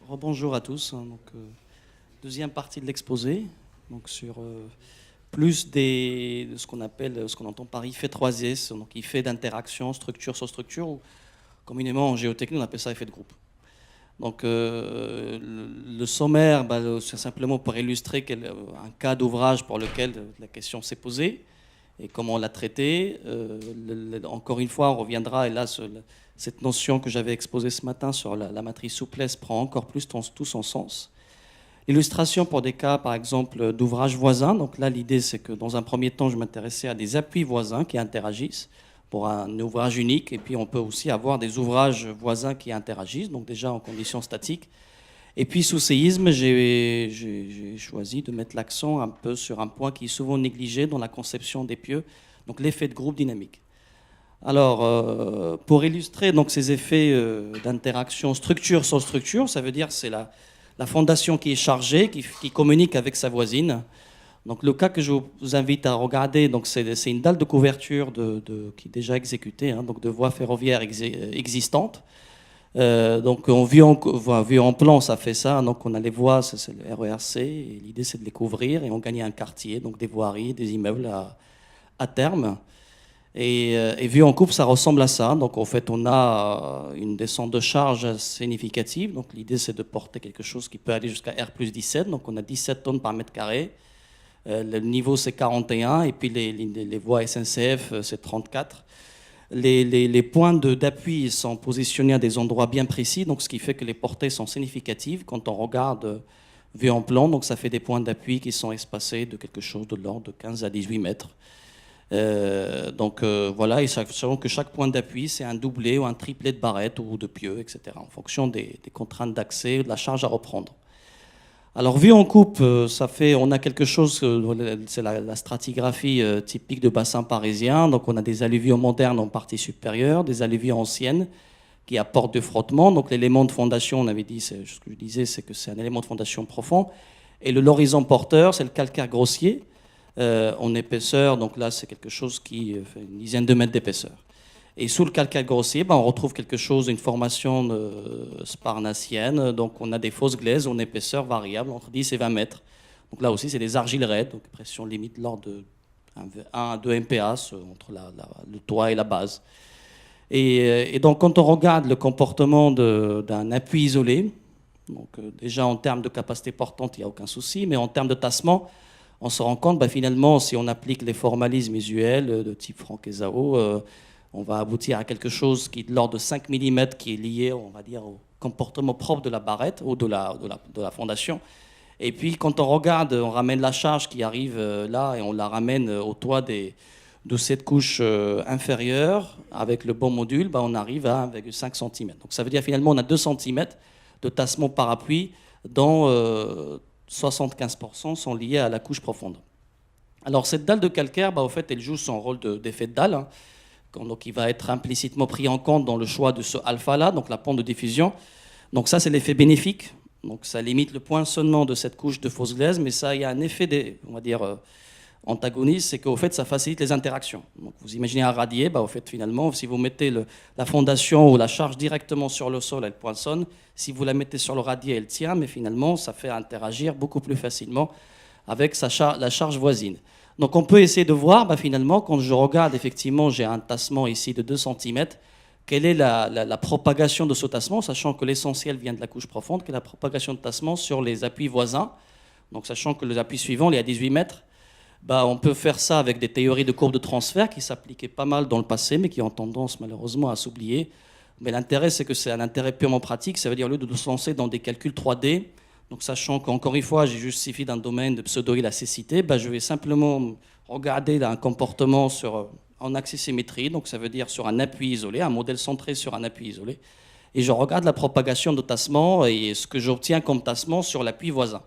Rebonjour à tous. Deuxième partie de l'exposé, donc sur plus de ce qu'on appelle, ce qu'on entend par effet 3S, donc effet d'interaction, structure sur structure, ou communément en géotechnie on appelle ça effet de groupe. Donc le sommaire, c'est simplement pour illustrer un cas d'ouvrage pour lequel la question s'est posée et comment on l'a traité. Encore une fois, on reviendra, et là, cette notion que j'avais exposée ce matin sur la matrice souplesse prend encore plus tout son sens. Illustration pour des cas, par exemple, d'ouvrages voisins. Donc là, l'idée, c'est que dans un premier temps, je m'intéressais à des appuis voisins qui interagissent pour un ouvrage unique. Et puis, on peut aussi avoir des ouvrages voisins qui interagissent, donc déjà en conditions statiques. Et puis, sous séisme, j'ai choisi de mettre l'accent un peu sur un point qui est souvent négligé dans la conception des pieux, donc l'effet de groupe dynamique. Alors, pour illustrer donc, ces effets d'interaction structure sur structure, ça veut dire que c'est la fondation qui est chargée, qui communique avec sa voisine. Donc, le cas que je vous invite à regarder, c'est une dalle de couverture qui est déjà exécutée, donc de voies ferroviaires existantes. Donc en vue en plan, ça fait ça. Donc on a les voies, c'est le RERC. Et l'idée, c'est de les couvrir et on gagne un quartier, donc des voiries, des immeubles à terme. Et vue en coupe, ça ressemble à ça. Donc en fait, on a une descente de charge significative. Donc l'idée, c'est de porter quelque chose qui peut aller jusqu'à R plus 17. Donc on a 17 tonnes par mètre carré. Le niveau, c'est 41. Et puis les voies SNCF, c'est 34. Les points d'appui sont positionnés à des endroits bien précis, donc ce qui fait que les portées sont significatives quand on regarde vue en plan. Donc ça fait des points d'appui qui sont espacés de quelque chose de l'ordre de 15 à 18 mètres. Voilà, et sachant que chaque point d'appui, c'est un doublé ou un triplet de barrettes ou de pieux, etc., en fonction des contraintes d'accès, de la charge à reprendre. Alors, vue en coupe, on a quelque chose, c'est la stratigraphie typique de bassin parisien. Donc, on a des alluvions modernes en partie supérieure, des alluvions anciennes qui apportent du frottement. Donc, l'élément de fondation, on avait dit, ce que je disais, c'est que c'est un élément de fondation profond. Et l'horizon porteur, c'est le calcaire grossier en épaisseur. Donc là, c'est quelque chose qui fait une dizaine de mètres d'épaisseur. Et sous le calcaire grossier, on retrouve quelque chose, une formation sparnassienne. Donc on a des fausses glaises en épaisseur variable entre 10 et 20 mètres. Donc là aussi, c'est des argiles raides, donc pression limite de l'ordre de 1 à 2 MPa entre le toit et la base. Et donc quand on regarde le comportement d'un appui isolé, donc déjà en termes de capacité portante, il n'y a aucun souci, mais en termes de tassement, on se rend compte, finalement, si on applique les formalismes usuels de type Franck-Ezao, on va aboutir à quelque chose qui est de l'ordre de 5 mm, qui est lié, on va dire, au comportement propre de la barrette ou de la fondation. Et puis, quand on regarde, on ramène la charge qui arrive là et on la ramène au toit de cette couche inférieure avec le bon module, on arrive à 1,5 cm. Donc, ça veut dire finalement on a 2 cm de tassement par appui dont 75% sont liés à la couche profonde. Alors, cette dalle de calcaire, au fait, elle joue son rôle d'effet de dalle, donc il va être implicitement pris en compte dans le choix de ce alpha-là, donc la pente de diffusion. Donc ça, c'est l'effet bénéfique. Donc ça limite le poinçonnement de cette couche de fausse glaise, mais ça, il y a un effet, on va dire, antagoniste, c'est qu'au fait, ça facilite les interactions. Donc vous imaginez un radier, au fait, finalement, si vous mettez la fondation ou la charge directement sur le sol, elle poinçonne. Si vous la mettez sur le radier, elle tient, mais finalement, ça fait interagir beaucoup plus facilement avec la charge voisine. Donc on peut essayer de voir, finalement, quand je regarde, effectivement, j'ai un tassement ici de 2 cm, quelle est la propagation de ce tassement, sachant que l'essentiel vient de la couche profonde, quelle est la propagation de tassement sur les appuis voisins. Donc sachant que les appuis suivants, il est à 18 mètres, on peut faire ça avec des théories de courbe de transfert qui s'appliquaient pas mal dans le passé, mais qui ont tendance malheureusement à s'oublier. Mais l'intérêt, c'est que c'est un intérêt purement pratique, ça veut dire au lieu de se lancer dans des calculs 3D, donc sachant qu'encore une fois, j'ai justifié d'un domaine de pseudo-élasticité, je vais simplement regarder un comportement en axissymétrie, donc ça veut dire sur un appui isolé, un modèle centré sur un appui isolé, et je regarde la propagation de tassement et ce que j'obtiens comme tassement sur l'appui voisin.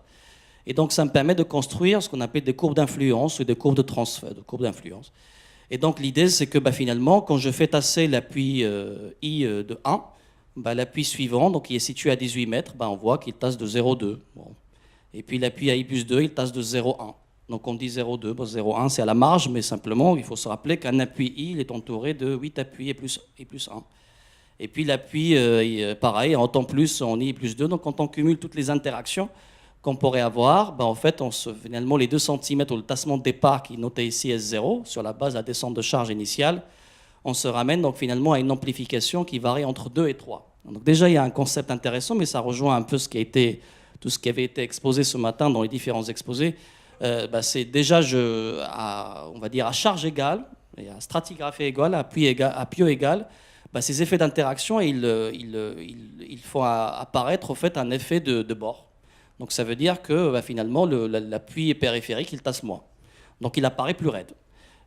Et donc ça me permet de construire ce qu'on appelle des courbes d'influence ou des courbes de transfert, de courbes d'influence. Et donc l'idée, c'est que finalement, quand je fais tasser l'appui I de 1, l'appui suivant, donc qui est situé à 18 mètres, on voit qu'il tasse de 0,2. Bon. Et puis l'appui à I plus 2, il tasse de 0,1. Donc on dit 0,2. 0,1, c'est à la marge, mais simplement, il faut se rappeler qu'un appui I il est entouré de 8 appuis et plus 1. Et puis l'appui, pareil, en temps plus, en I plus 2. Donc quand on cumule toutes les interactions qu'on pourrait avoir, ben, en fait, finalement, les 2 cm ou le tassement de départ qui est noté ici S0, sur la base de la descente de charge initiale, on se ramène donc finalement à une amplification qui varie entre 2 et 3. Donc déjà, il y a un concept intéressant, mais ça rejoint un peu tout ce qui avait été exposé ce matin dans les différents exposés. C'est déjà, on va dire, à charge égale, et à stratigraphie égale, à appui égal, ces effets d'interaction, ils font apparaître au fait un effet de bord. Donc ça veut dire que finalement, l'appui périphérique, il tasse moins. Donc il apparaît plus raide.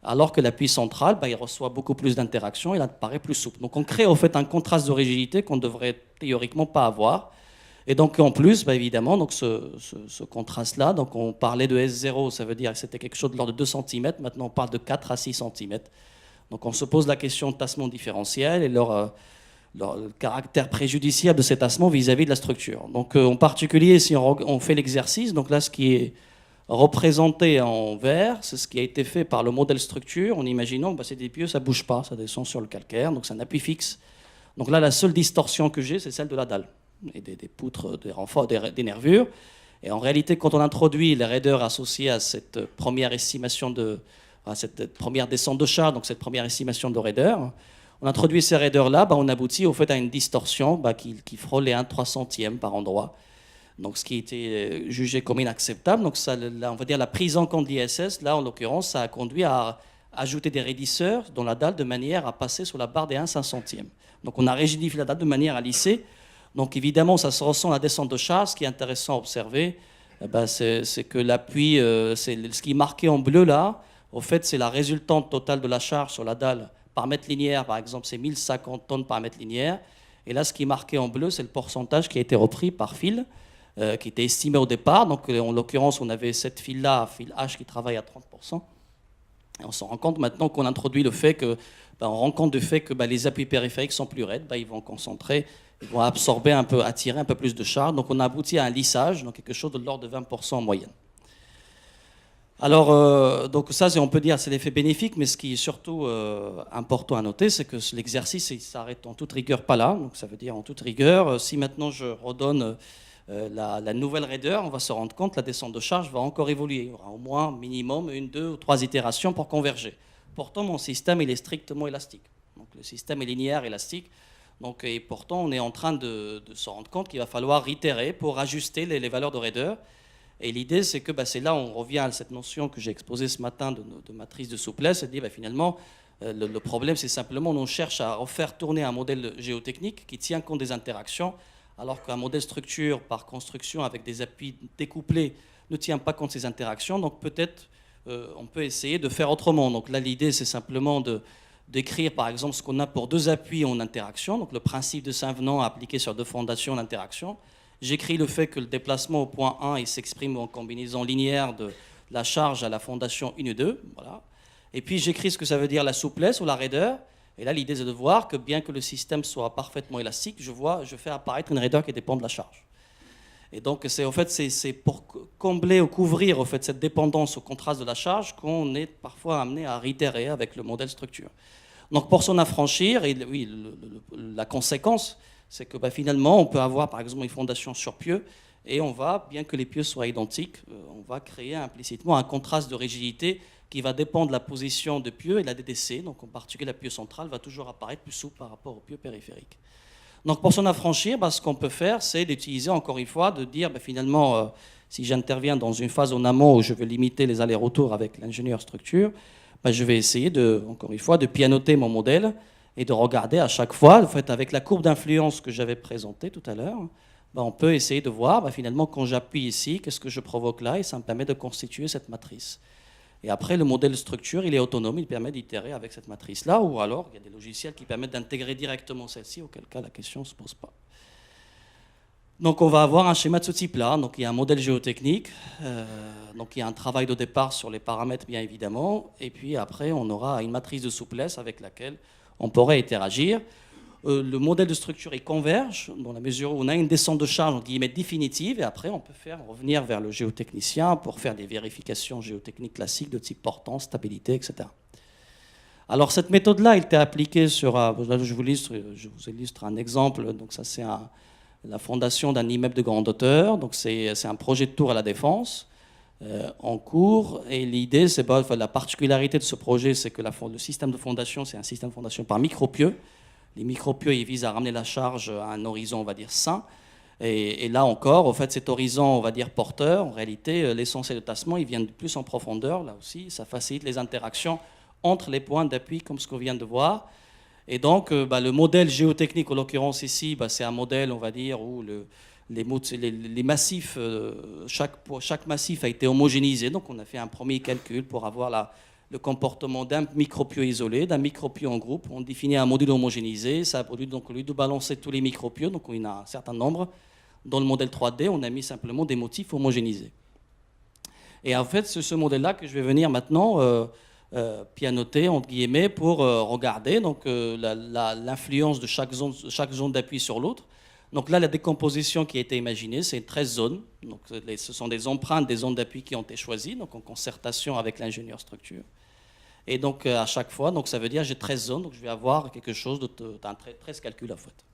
Alors que l'appui central, il reçoit beaucoup plus d'interactions, il apparaît plus souple. Donc on crée au fait un contraste de rigidité qu'on ne devrait théoriquement pas avoir. Et donc en plus, évidemment, donc ce contraste-là, donc on parlait de S0, ça veut dire que c'était quelque chose de l'ordre de 2 cm, maintenant on parle de 4 à 6 cm. Donc on se pose la question de tassement différentiel et le caractère préjudiciable de cet tassement vis-à-vis de la structure. Donc en particulier, si on fait l'exercice, donc là ce qui est représenté en vert, c'est ce qui a été fait par le modèle structure, en imaginant que c'est des pieux, ça ne bouge pas, ça descend sur le calcaire, donc c'est un appui fixe. Donc là, la seule distorsion que j'ai, c'est celle de la dalle, et des poutres, des renforts, des nervures. Et en réalité, quand on introduit les raideurs associées à cette première estimation à cette première descente de charge, donc cette première estimation de raideur, on introduit ces raideurs-là, on aboutit au fait à une distorsion qui frôle les 1/3 centième par endroit. Donc, ce qui était jugé comme inacceptable. Donc, ça, là, on va dire la prise en compte de l'ISS, là, en l'occurrence, ça a conduit à ajouter des raidisseurs dans la dalle de manière à passer sur la barre des 1/5 centième. Donc, on a rigidifié la dalle de manière à lisser. Donc, évidemment, ça se ressent la descente de charge. Ce qui est intéressant à observer, c'est que l'appui, ce qui est marqué en bleu là, au fait, c'est la résultante totale de la charge sur la dalle par mètre linéaire. Par exemple, c'est 1050 tonnes par mètre linéaire. Et là, ce qui est marqué en bleu, c'est le pourcentage qui a été repris par fil. Qui était estimé au départ. Donc, en l'occurrence, on avait cette file-là, fil H, qui travaille à 30%. Et on se rend compte maintenant qu'on introduit le fait que, on rend compte du fait que les appuis périphériques sont plus raides. Ils vont concentrer, ils vont absorber un peu, attirer un peu plus de charge. Donc, on a abouti à un lissage, donc quelque chose de l'ordre de 20% en moyenne. Alors, donc ça, on peut dire, c'est l'effet bénéfique, mais ce qui est surtout important à noter, c'est que l'exercice, il s'arrête en toute rigueur pas là. Donc, ça veut dire en toute rigueur, si maintenant je redonne la nouvelle raideur, on va se rendre compte que la descente de charge va encore évoluer. Il y aura au moins minimum 1, 2 ou 3 itérations pour converger. Pourtant, mon système, il est strictement élastique. Donc, le système est linéaire, élastique. Donc, et pourtant, on est en train de se rendre compte qu'il va falloir itérer pour ajuster les valeurs de raideur. Et l'idée, c'est que c'est là où on revient à cette notion que j'ai exposée ce matin de matrice de souplesse. C'est de dire, finalement, le problème, c'est simplement on cherche à refaire tourner un modèle géotechnique qui tient compte des interactions, alors qu'un modèle structure par construction avec des appuis découplés ne tient pas compte de ces interactions. Donc peut-être on peut essayer de faire autrement. Donc là, l'idée, c'est simplement d'écrire, par exemple, ce qu'on a pour 2 appuis en interaction, donc le principe de Saint-Venant appliqué sur 2 fondations d'interaction. J'écris le fait que le déplacement au point 1 il s'exprime en combinaison linéaire de la charge à la fondation 1 et 2. Voilà. Et puis j'écris ce que ça veut dire la souplesse ou la raideur. Et là, l'idée, c'est de voir que bien que le système soit parfaitement élastique, je fais apparaître une raideur qui dépend de la charge. Et donc, c'est pour combler ou couvrir au fait, cette dépendance au contraste de la charge qu'on est parfois amené à réitérer avec le modèle structure. Donc, pour s'en affranchir, oui, la conséquence, c'est que finalement, on peut avoir par exemple une fondation sur pieux et on va, bien que les pieux soient identiques, on va créer implicitement un contraste de rigidité qui va dépendre de la position de pieux et de la DDC. Donc en particulier, la pieux centrale va toujours apparaître plus souple par rapport au pieux périphérique. Donc pour s'en affranchir, ce qu'on peut faire, c'est d'utiliser encore une fois, de dire finalement, si j'interviens dans une phase en amont où je veux limiter les allers-retours avec l'ingénieur structure, je vais essayer encore une fois de pianoter mon modèle et de regarder à chaque fois, en fait, avec la courbe d'influence que j'avais présentée tout à l'heure, on peut essayer de voir finalement quand j'appuie ici, qu'est-ce que je provoque là, et ça me permet de constituer cette matrice. Et après, le modèle structure, il est autonome, il permet d'itérer avec cette matrice-là, ou alors il y a des logiciels qui permettent d'intégrer directement celle-ci, auquel cas la question ne se pose pas. Donc on va avoir un schéma de ce type-là. Donc il y a un modèle géotechnique, donc il y a un travail de départ sur les paramètres bien évidemment, et puis après on aura une matrice de souplesse avec laquelle on pourrait interagir. Le modèle de structure il converge dans la mesure où on a une descente de charge entre guillemets définitive, et après on peut revenir vers le géotechnicien pour faire des vérifications géotechniques classiques de type portance, stabilité, etc. Alors cette méthode-là, elle était appliquée sur, je vous illustre un exemple. Donc ça c'est la fondation d'un immeuble de grande hauteur. Donc c'est un projet de tour à la Défense en cours. Et l'idée, c'est la particularité de ce projet, c'est que le système de fondation, c'est un système de fondation par micropieux. Les micropieux, ils visent à ramener la charge à un horizon, on va dire, sain. Et là encore, au fait, cet horizon, on va dire, porteur, en réalité, l'essentiel de tassement, il vient de plus en profondeur, là aussi. Ça facilite les interactions entre les points d'appui, comme ce qu'on vient de voir. Et donc, le modèle géotechnique, en l'occurrence ici, c'est un modèle, on va dire, où les massifs, chaque massif a été homogénéisé. Donc, on a fait un premier calcul pour avoir le comportement d'un micropieux isolé, d'un micropieux en groupe. On définit un module homogénéisé. Ça a produit, donc, au lieu de balancer tous les micropieux, donc on a un certain nombre, dans le modèle 3D, on a mis simplement des motifs homogénéisés. Et en fait, c'est ce modèle-là que je vais venir maintenant pianoter, entre guillemets, pour regarder l'influence de chaque zone d'appui sur l'autre. Donc là, la décomposition qui a été imaginée, c'est 13 zones. Donc, ce sont des empreintes des zones d'appui qui ont été choisies, donc en concertation avec l'ingénieur structure. Et donc, à chaque fois, donc ça veut dire j'ai 13 zones, donc je vais avoir quelque chose d'un 13 calculs en fait.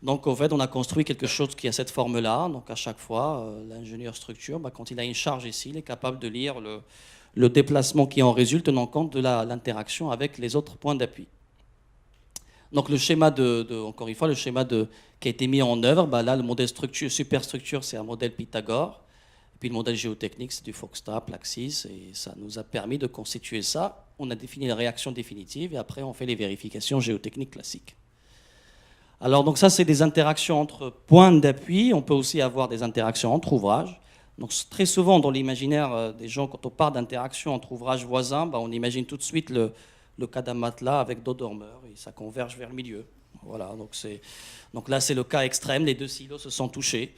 Donc, en fait, on a construit quelque chose qui a cette forme-là. Donc, à chaque fois, l'ingénieur structure, quand il a une charge ici, il est capable de lire le déplacement qui en résulte, tenant compte de l'interaction avec les autres points d'appui. Donc, le schéma encore une fois, le schéma qui a été mis en œuvre, là, le modèle superstructure, c'est un modèle Pythagore. Et puis, le modèle géotechnique, c'est du Foxta, Plaxis. Et ça nous a permis de constituer ça. On a défini la réaction définitive et après, on fait les vérifications géotechniques classiques. Alors, donc ça, c'est des interactions entre points d'appui. On peut aussi avoir des interactions entre ouvrages. Donc, très souvent, dans l'imaginaire des gens, quand on parle d'interaction entre ouvrages voisins, on imagine tout de suite le cas d'un matelas avec dos dormeur et ça converge vers le milieu. Voilà, donc là, c'est le cas extrême. Les deux silos se sont touchés.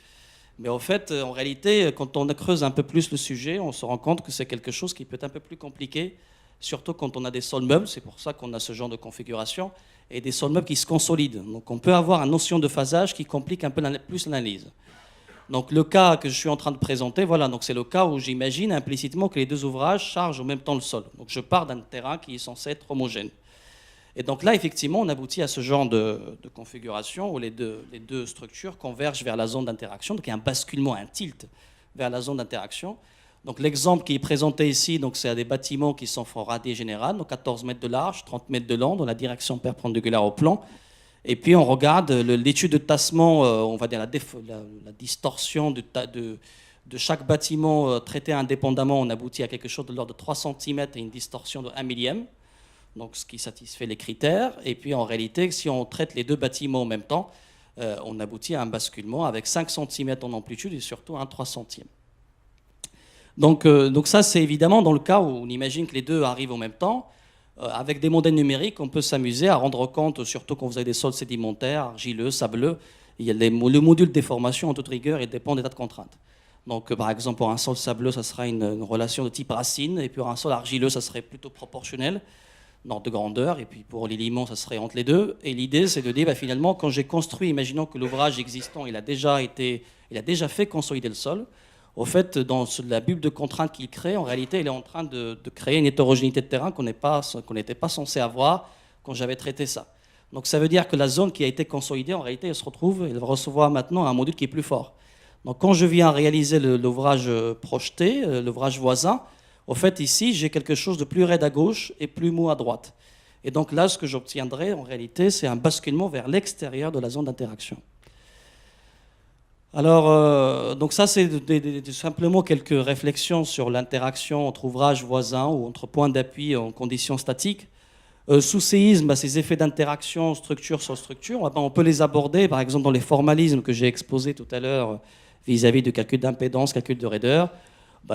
Mais en fait, en réalité, quand on creuse un peu plus le sujet, on se rend compte que c'est quelque chose qui peut être un peu plus compliqué, surtout quand on a des sols meubles. C'est pour ça qu'on a ce genre de configuration. Et des sols meubles qui se consolident. Donc on peut avoir une notion de phasage qui complique un peu plus l'analyse. Donc le cas que je suis en train de présenter, voilà, donc c'est le cas où j'imagine implicitement que les deux ouvrages chargent en même temps le sol. Donc je pars d'un terrain qui est censé être homogène. Et donc là, effectivement, on aboutit à ce genre de configuration où les deux structures convergent vers la zone d'interaction. Donc il y a un basculement, un tilt vers la zone d'interaction. Donc l'exemple qui est présenté ici, c'est des bâtiments qui sont en radé général, donc 14 mètres de large, 30 mètres de long, dans la direction perpendiculaire au plan. Et puis on regarde l'étude de tassement, on va dire la distorsion de chaque bâtiment traité indépendamment. On aboutit à quelque chose de l'ordre de 3 cm et une distorsion de 1 millième, donc ce qui satisfait les critères. Et puis en réalité, si on traite les deux bâtiments en même temps, on aboutit à un basculement avec 5 cm en amplitude et surtout un 3 centièmes. Donc ça, c'est évidemment dans le cas où on imagine que les deux arrivent en même temps. Avec des modèles numériques, on peut s'amuser à rendre compte, surtout quand vous avez des sols sédimentaires, argileux, sableux, il y a le module de déformation en toute rigueur, il dépend des tas de contraintes. Donc par exemple, pour un sol sableux, ça sera une relation de type racine, et pour un sol argileux, ça serait plutôt proportionnel, d'ordre de grandeur, et puis pour les limons, ça serait entre les deux. Et l'idée, c'est de dire, finalement, quand j'ai construit, imaginons que l'ouvrage existant, il a déjà fait consolider le sol. Au fait, dans la bulle de contraintes qu'il crée, en réalité, il est en train de créer une hétérogénéité de terrain qu'on n'était pas censé avoir quand j'avais traité ça. Donc ça veut dire que la zone qui a été consolidée, en réalité, elle va recevoir maintenant un module qui est plus fort. Donc quand je viens réaliser l'ouvrage projeté, l'ouvrage voisin, au fait, ici, j'ai quelque chose de plus raide à gauche et plus mou à droite. Et donc là, ce que j'obtiendrai, en réalité, c'est un basculement vers l'extérieur de la zone d'interaction. Alors, donc ça, c'est simplement quelques réflexions sur l'interaction entre ouvrages voisins ou entre points d'appui en conditions statiques. Sous séisme, ces effets d'interaction structure sur structure, on peut les aborder, par exemple, dans les formalismes que j'ai exposés tout à l'heure vis-à-vis du calcul d'impédance, calcul de raideur.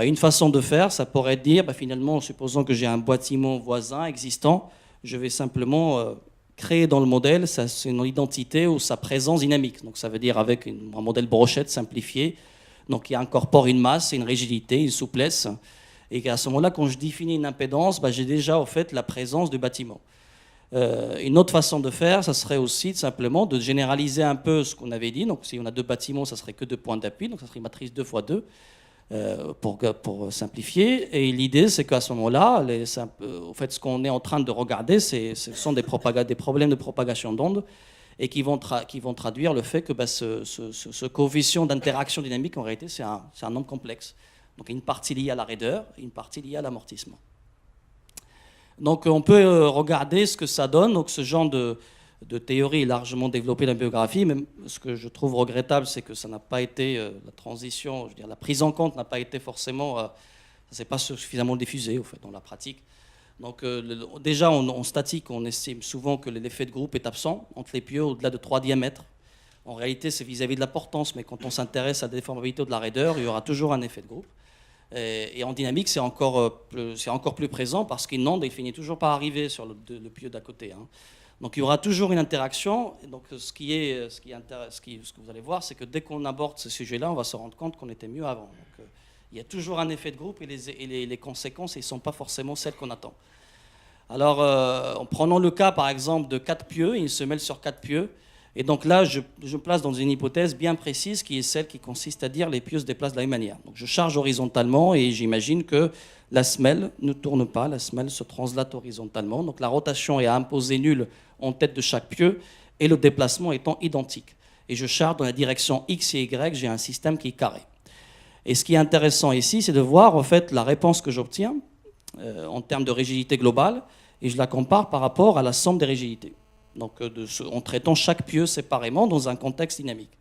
Une façon de faire, ça pourrait être dire, finalement, supposons que j'ai un bâtiment voisin existant, je vais simplement créer dans le modèle une identité ou sa présence dynamique. Donc ça veut dire avec un modèle brochette simplifié, donc qui incorpore une masse, une rigidité, une souplesse. Et à ce moment-là, quand je définis une impédance, j'ai déjà en fait la présence du bâtiment. Une autre façon de faire, ça serait aussi simplement de généraliser un peu ce qu'on avait dit. Donc si on a deux bâtiments, ça serait que 2 points d'appui, donc ça serait une matrice 2 x 2. pour simplifier. Et l'idée, c'est qu'à ce moment-là, au fait, ce qu'on est en train de regarder, ce sont des problèmes de propagation d'ondes et qui vont traduire le fait que ce coefficient d'interaction dynamique, en réalité, c'est un nombre complexe. Donc une partie liée à la raideur et une partie liée à l'amortissement. Donc on peut regarder ce que ça donne. Donc ce genre de théorie est largement développée dans la biographie. Même ce que je trouve regrettable, c'est que ça n'a pas été, la transition, je veux dire, la prise en compte n'a pas été forcément, ça ne s'est pas suffisamment diffusé au fait, dans la pratique. Donc déjà en statique, on estime souvent que l'effet de groupe est absent entre les pieux au-delà de 3 diamètres. En réalité, c'est vis-à-vis de la portance, mais quand on s'intéresse à la déformabilité de la raideur, il y aura toujours un effet de groupe. Et en dynamique, c'est encore plus présent parce qu'une onde, elle finit toujours par arriver sur le pieu d'à côté. Hein. Donc il y aura toujours une interaction. Et donc ce que vous allez voir, c'est que dès qu'on aborde ce sujet-là, on va se rendre compte qu'on était mieux avant. Donc, il y a toujours un effet de groupe et les conséquences, ne sont pas forcément celles qu'on attend. Alors, en prenant le cas, par exemple, de 4 pieux, ils se mêlent sur 4 pieux. Et donc là, je me place dans une hypothèse bien précise qui est celle qui consiste à dire les pieux se déplacent de la même manière. Donc je charge horizontalement et j'imagine que la semelle ne tourne pas, la semelle se translate horizontalement. Donc la rotation est à imposer nulle en tête de chaque pieu et le déplacement étant identique. Et je charge dans la direction X et Y, j'ai un système qui est carré. Et ce qui est intéressant ici, c'est de voir en fait la réponse que j'obtiens en termes de rigidité globale et je la compare par rapport à la somme des rigidités. Donc en traitant chaque pieu séparément dans un contexte dynamique.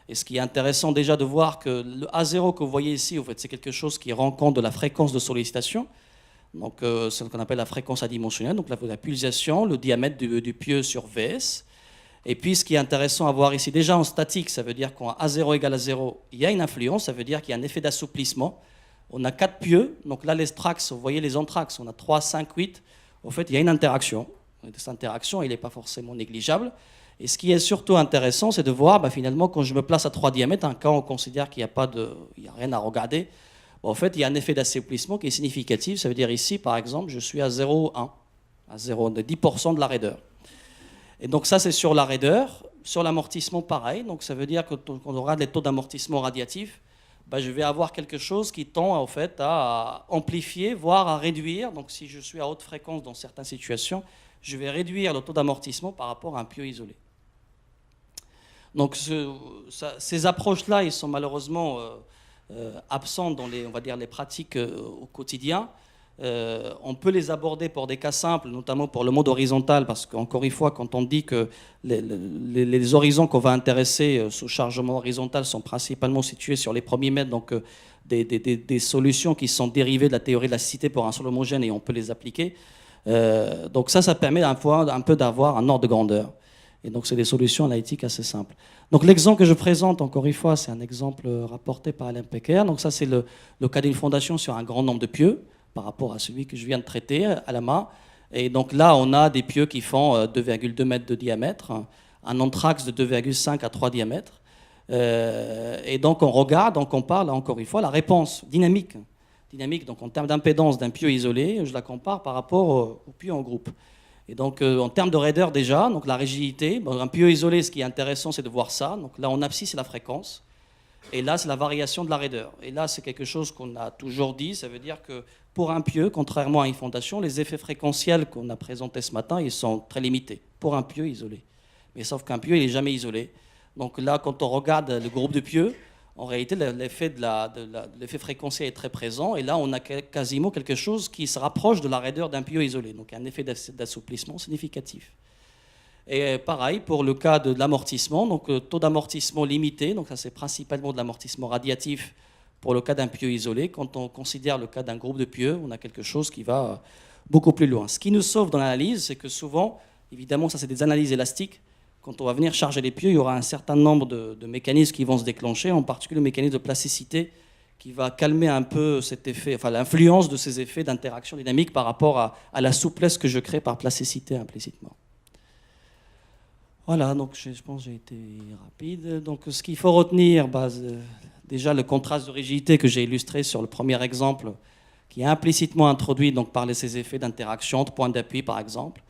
Et ce qui est intéressant déjà de voir que le A0 que vous voyez ici, en fait, c'est quelque chose qui rend compte de la fréquence de sollicitation. Donc c'est ce qu'on appelle la fréquence adimensionnelle, donc la pulsation, le diamètre du pieu sur Vs. Et puis ce qui est intéressant à voir ici, déjà en statique, ça veut dire qu'en A0 égale à 0, il y a une influence, ça veut dire qu'il y a un effet d'assouplissement. On a 4 pieux, donc là les strax, vous voyez les anthrax, on a 3, 5, 8. En fait, il y a une interaction. Cette interaction, il n'est pas forcément négligeable. Et ce qui est surtout intéressant, c'est de voir, finalement, quand je me place à 3 diamètres, un cas où on considère qu'il n'y a rien à regarder, en fait, il y a un effet d'assouplissement qui est significatif. Ça veut dire ici, par exemple, je suis à 0,1, à 0,10% de la raideur. Et donc ça, c'est sur la raideur. Sur l'amortissement, pareil. Donc ça veut dire que quand on regarde les taux d'amortissement radiatif, je vais avoir quelque chose qui tend en fait à amplifier, voire à réduire. Donc si je suis à haute fréquence dans certaines situations, je vais réduire le taux d'amortissement par rapport à un pieu isolé. Donc ces approches-là, ils sont malheureusement absentes dans les pratiques au quotidien. On peut les aborder pour des cas simples, notamment pour le mode horizontal, parce qu'encore une fois, quand on dit que les horizons qu'on va intéresser sous chargement horizontal sont principalement situés sur les premiers mètres, donc des solutions qui sont dérivées de la théorie de la cité pour un sol homogène et on peut les appliquer. Donc ça permet un peu d'avoir un ordre de grandeur. Et donc c'est des solutions analytiques assez simples. Donc l'exemple que je présente, encore une fois, c'est un exemple rapporté par Alain Pecker. Donc ça c'est le cas d'une fondation sur un grand nombre de pieux par rapport à celui que je viens de traiter à la main. Et donc là on a des pieux qui font 2,2 mètres de diamètre, un anthrax de 2,5 à 3 diamètres. Et donc on regarde, on compare là encore une fois la réponse dynamique, donc en termes d'impédance d'un pieu isolé, je la compare par rapport au pieu en groupe. Et donc en termes de raideur déjà, donc la rigidité, un pieu isolé, ce qui est intéressant, c'est de voir ça. Donc là en abscisse, c'est la fréquence, et là c'est la variation de la raideur. Et là c'est quelque chose qu'on a toujours dit, ça veut dire que pour un pieu, contrairement à une fondation, les effets fréquentiels qu'on a présentés ce matin, ils sont très limités pour un pieu isolé. Mais sauf qu'un pieu, il n'est jamais isolé. Donc là, quand on regarde le groupe de pieux, en réalité, l'effet fréquentiel est très présent. Et là, on a quasiment quelque chose qui se rapproche de la raideur d'un pieu isolé. Donc, un effet d'assouplissement significatif. Et pareil, pour le cas de l'amortissement, donc taux d'amortissement limité. Donc, ça, c'est principalement de l'amortissement radiatif pour le cas d'un pieu isolé. Quand on considère le cas d'un groupe de pieux, on a quelque chose qui va beaucoup plus loin. Ce qui nous sauve dans l'analyse, c'est que souvent, évidemment, ça, c'est des analyses élastiques. Quand on va venir charger les pieux, il y aura un certain nombre de mécanismes qui vont se déclencher, en particulier le mécanisme de plasticité qui va calmer un peu cet effet, l'influence de ces effets d'interaction dynamique par rapport à la souplesse que je crée par plasticité implicitement. Voilà, donc je pense que j'ai été rapide. Donc ce qu'il faut retenir, déjà le contraste de rigidité que j'ai illustré sur le premier exemple, qui est implicitement introduit donc, par ces effets d'interaction, de point d'appui par exemple.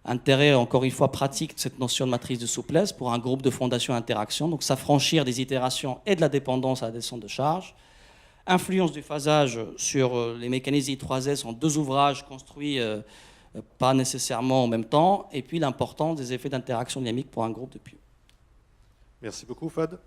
Intérêt, encore une fois, pratique de cette notion de matrice de souplesse pour un groupe de fondation interaction, donc s'affranchir des itérations et de la dépendance à la descente de charge. influence du phasage sur les mécanismes I3S en 2 ouvrages construits pas nécessairement en même temps, et puis l'importance des effets d'interaction dynamique pour un groupe de pieux. Merci beaucoup, Fad.